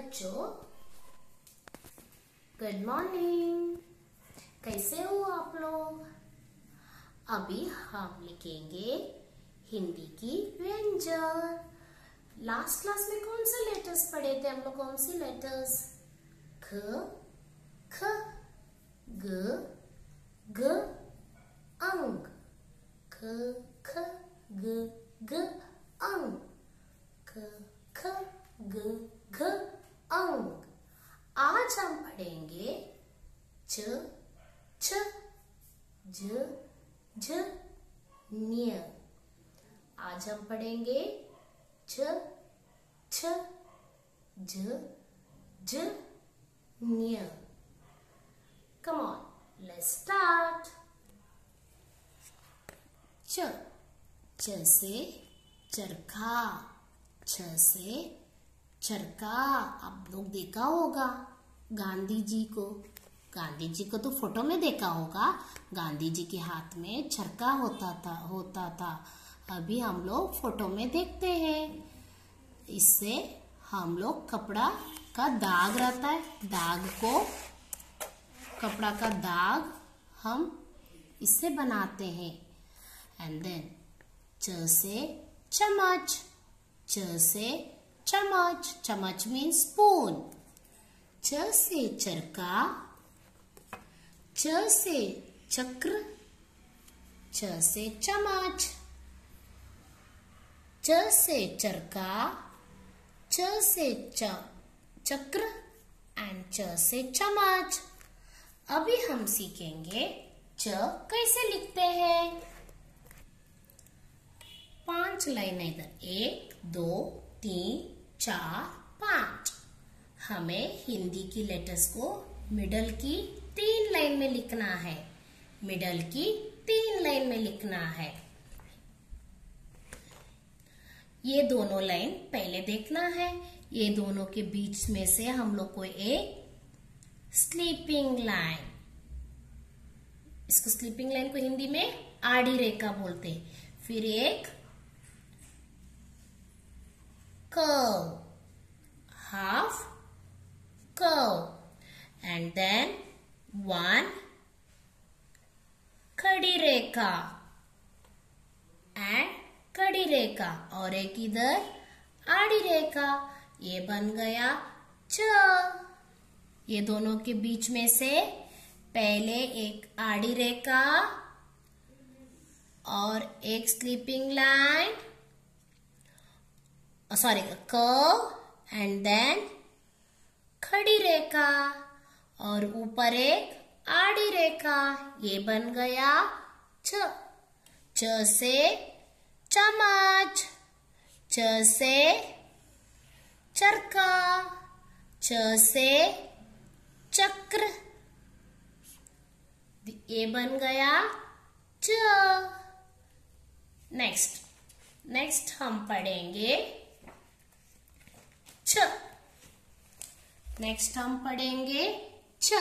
बच्चों, good morning. कैसे हो आप लोग? अभी हम लिखेंगे हिंदी की व्यंजन। लास्ट क्लास में कौन से लेटर्स पढ़े थे हम लोग? कौन सी लेटर्स? ख, ख, ग, ग, अंग। ख, ख, ग, ग, अंग। ख, ख, ग, घ, अंग। आज हम पढ़ेंगे च, छ, ज, झ, न्य। आज हम पढ़ेंगे छ, छ, ज, झ, न्य। Come on, let's start. च, च से चरखा। छ से चरखा। आप लोग देखा होगा गांधी जी को। गांधी जी को तो फोटो में देखा होगा। गांधी जी के हाथ में चरखा होता था। अभी हम लोग फोटो में देखते हैं। इससे हम लोग कपड़ा का दाग रहता है, दाग को, कपड़ा का दाग हम इससे बनाते हैं। एंड देन च से चम्मच। च से चम्मच। चम्मच मीन्स स्पून। च से चरखा। च से चक्र। च से चम्मच। च से चरखा। च से चक्र एंड च से चम्मच। अभी हम सीखेंगे च कैसे लिखते हैं। 5 लाइन इधर, 1 2 3 4 5। हमें हिंदी की लेटर्स को मिडल की 3 लाइन में लिखना है। मिडल की 3 लाइन में लिखना है। ये दोनों लाइन पहले देखना है। ये दोनों के बीच में से हम लोग को एक स्लीपिंग लाइन, इसको स्लीपिंग लाइन को हिंदी में आड़ी रेखा बोलते हैं। फिर एक curve, half curve, and then one खड़ी रेखा एंड खड़ी रेखा और एक इधर आड़ी रेखा। ये बन गया च। ये दोनों के बीच में से पहले एक आड़ी रेखा और एक sleeping line, sorry curve, and then खड़ी रेखा और ऊपर एक आड़ी रेखा। ये बन गया छ। च से चम्मच। च से चरखा। च से चक्र। ये बन गया च। नेक्स्ट हम पढ़ेंगे छ। नेक्स्ट हम पढ़ेंगे छ।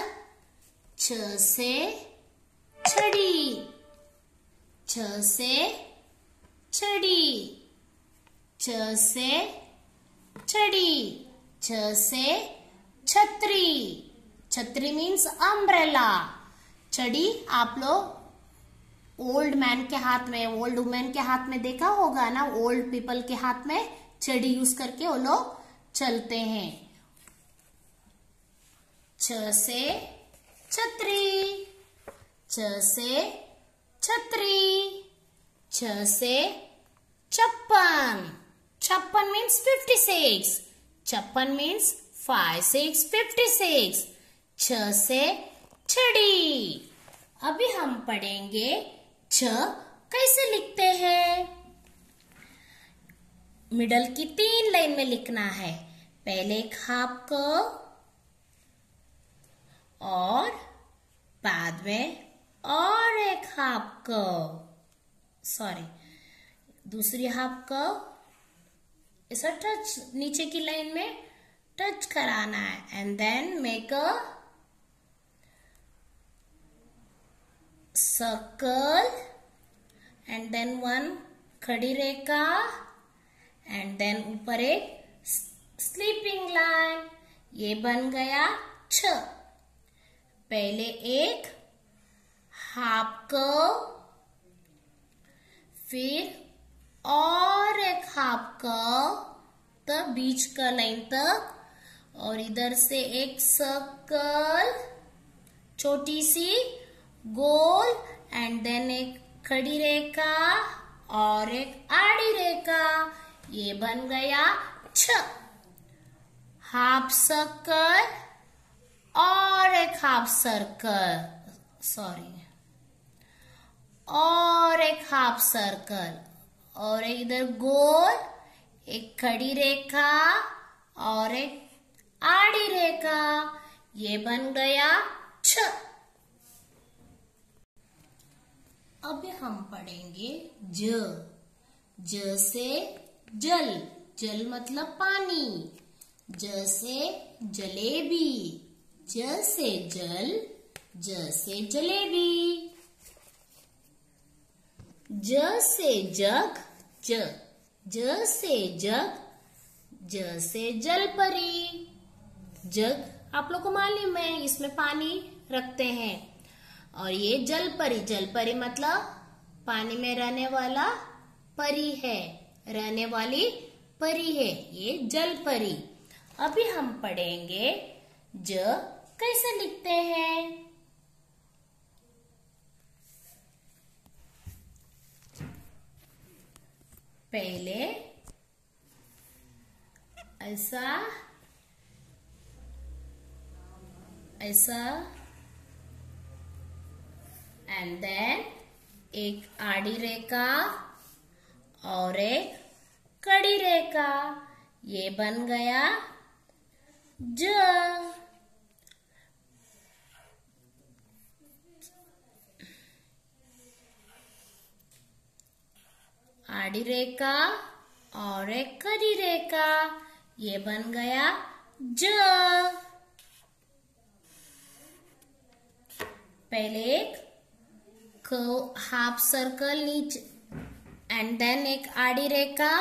छ से छड़ी। छ से छड़ी। छ से छड़ी। छ से छतरी। छतरी मीन्स अम्ब्रेला। छड़ी आप लोग ओल्ड मैन के हाथ में, ओल्ड वुमेन के हाथ में देखा होगा ना। ओल्ड पीपल के हाथ में छड़ी यूज करके वो लोग चलते हैं। छ से छतरी। छ से छतरी। छ से छप्पन। छप्पन मीन्स 56। छप्पन मीन्स 5 6 56। छ से छड़ी। अभी हम पढ़ेंगे छ कैसे लिखते हैं। मिडल की 3 लाइन में लिखना है। पहले एक हाफ कर्व और बाद में और एक हाफ कर्व, सॉरी दूसरी हाफ कर्व ऐसा टच नीचे की लाइन में टच कराना है। And then make a circle and then one खड़ी रेखा एंड देन ऊपर एक स्लीपिंग लाइन। ये बन गया छ। पहले एक हाफ कर्व, फिर और एक हाफ कर्व तक, बीच का लाइन तक, और इधर से एक सर्कल छोटी सी गोल, एंड देन एक खड़ी रेखा और एक आड़ी रेखा। ये बन गया छ। हाफ सर्कल और एक हाफ सर्कल, और एक हाफ सर्कल, और इधर गोल, एक खड़ी रेखा और एक आड़ी रेखा। ये बन गया छ। अब हम पढ़ेंगे ज। ज से जल, जल मतलब पानी। ज से जलेबी, ज से जल, ज से जलेबी। ज से जग, ज से जग, ज से जलपरी। जग आप लोग को मालूम है, इसमें पानी रखते हैं। और ये जलपरी, जलपरी मतलब पानी में रहने वाला परी है, रहने वाली परी है, ये जलपरी। अभी हम पढ़ेंगे ज कैसे लिखते हैं। पहले ऐसा ऐसा, एंड देन एक आड़ी रेखा और एक कड़ी रेखा। ये बन गया ज। आड़ी रेखा और एक कड़ी रेखा, ये बन गया ज। पहले एक हाफ सर्कल नीचे, एंड देन एक आड़ी रेखा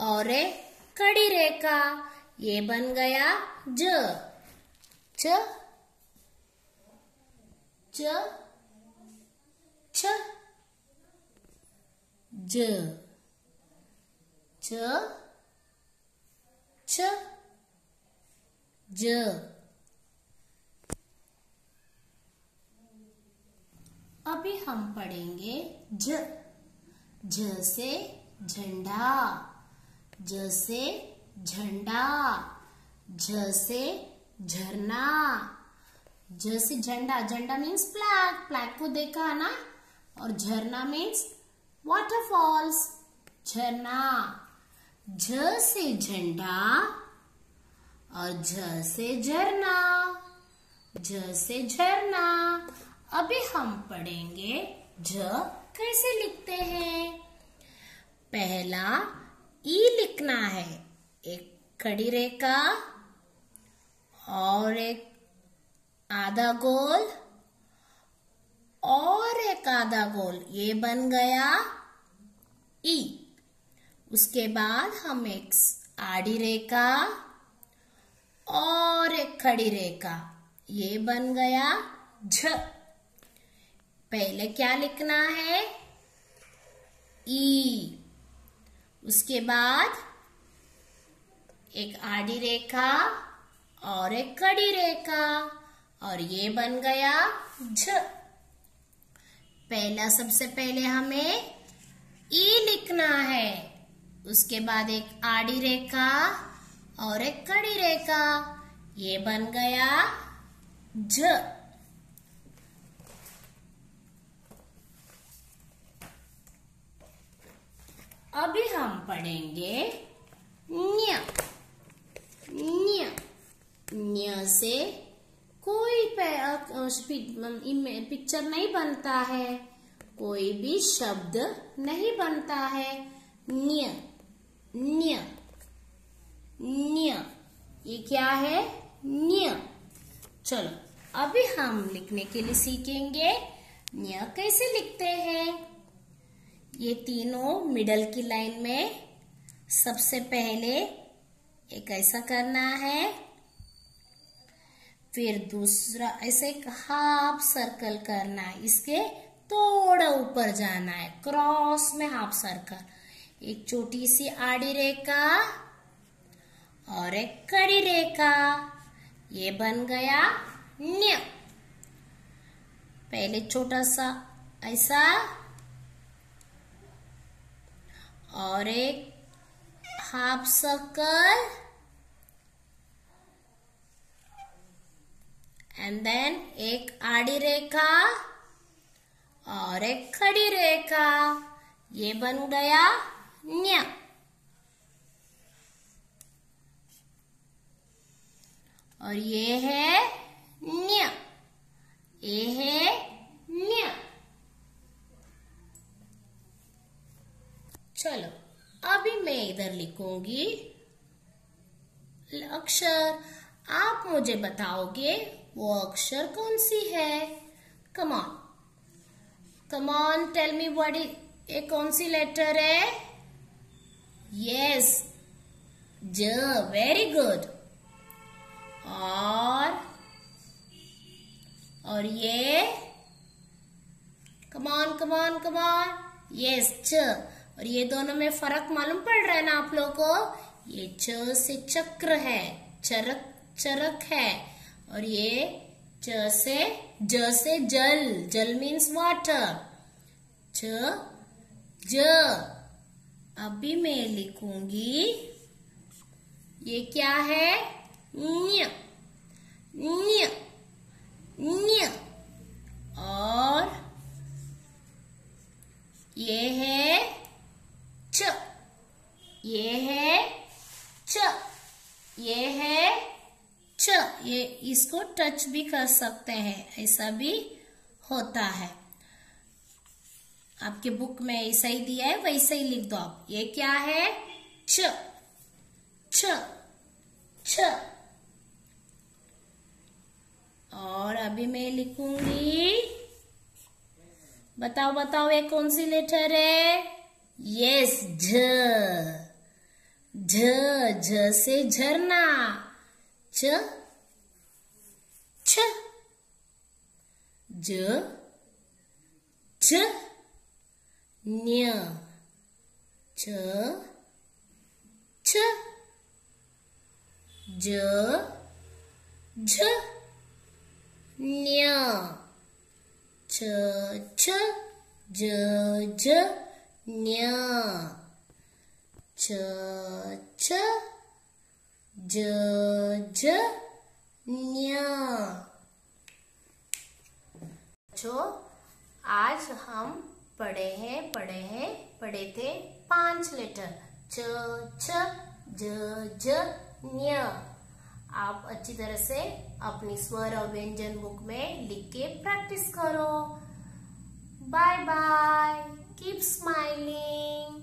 और एक कड़ी रेखा। ये बन गया ज। च च छ, ज च छ, ज। अभी हम पढ़ेंगे झ। झ से झंडा, झ से झंडा, झ से झरना। झ से झंडा, झंडा मीन्स फ्लैग, फ्लैग को देखा ना। और झरना मीन्स वाटरफॉल्स, झरना। झ से झंडा और झ से झरना, झ से झरना। अभी हम पढ़ेंगे झ कैसे लिखते हैं। पहला ई लिखना है, एक खड़ी रेखा और एक आधा गोल और एक आधा गोल, ये बन गया ई। उसके बाद हम एक आड़ी रेखा और एक खड़ी रेखा, ये बन गया झ। पहले क्या लिखना है, ई। उसके बाद एक आड़ी रेखा और एक कड़ी रेखा, और ये बन गया झ। पहला सबसे पहले हमें ई लिखना है, उसके बाद एक आड़ी रेखा और एक कड़ी रेखा, ये बन गया झ। अभी हम पढ़ेंगे न्य। न्य, न्य से कोई पिक्चर नहीं बनता है, कोई भी शब्द नहीं बनता है। न्य, न्य, न्य, ये क्या है, न्य। चलो अभी हम लिखने के लिए सीखेंगे न्य कैसे लिखते हैं। ये तीनों मिडल की लाइन में सबसे पहले एक ऐसा करना है, फिर दूसरा ऐसे एक हाफ सर्कल करना है, इसके थोड़ा ऊपर जाना है, क्रॉस में हाफ सर्कल, एक छोटी सी आड़ी रेखा और एक कड़ी रेखा, ये बन गया न्य। पहले छोटा सा ऐसा और एक हाफ सर्कल एंड देन एक आड़ी रेखा और एक खड़ी रेखा, ये बन गया न्य। और ये है न्य, ये है न्य। चलो अभी मैं इधर लिखूंगी अक्षर, आप मुझे बताओगे वो अक्षर कौन सी है। Come on, come on, tell me what is, ये कौन सी लेटर है। यस, ज, वेरी गुड। और ये come on come on come on, yes च। और ये दोनों में फर्क मालूम पड़ रहा है ना आप लोगों को। ये च से चक्र है, चरक चरक है, और ये ज से जल, जल मीन्स वाटर, च ज। अभी मैं लिखूंगी ये क्या है, न्य न्य न्य। और ये है च, ये है च, ये है च। ये इसको टच भी कर सकते हैं, ऐसा भी होता है। आपके बुक में ऐसा ही दिया है, वैसे ही लिख दो आप। ये क्या है, च छ छ। और अभी मैं लिखूंगी, बताओ बताओ ये कौन सी लेटर है। यस, झ, झ, झ से झरना, च छ, ज छ, न्य, च छ, ज झ, न्य, छ छ, ज झ, न्य, छ छ, ज झ, न्य। आज हम पढ़े थे 5 लेटर, च छ, ज झ, न्य। आप अच्छी तरह से अपनी स्वर और व्यंजन बुक में लिख के प्रैक्टिस करो। Bye bye, keep smiling.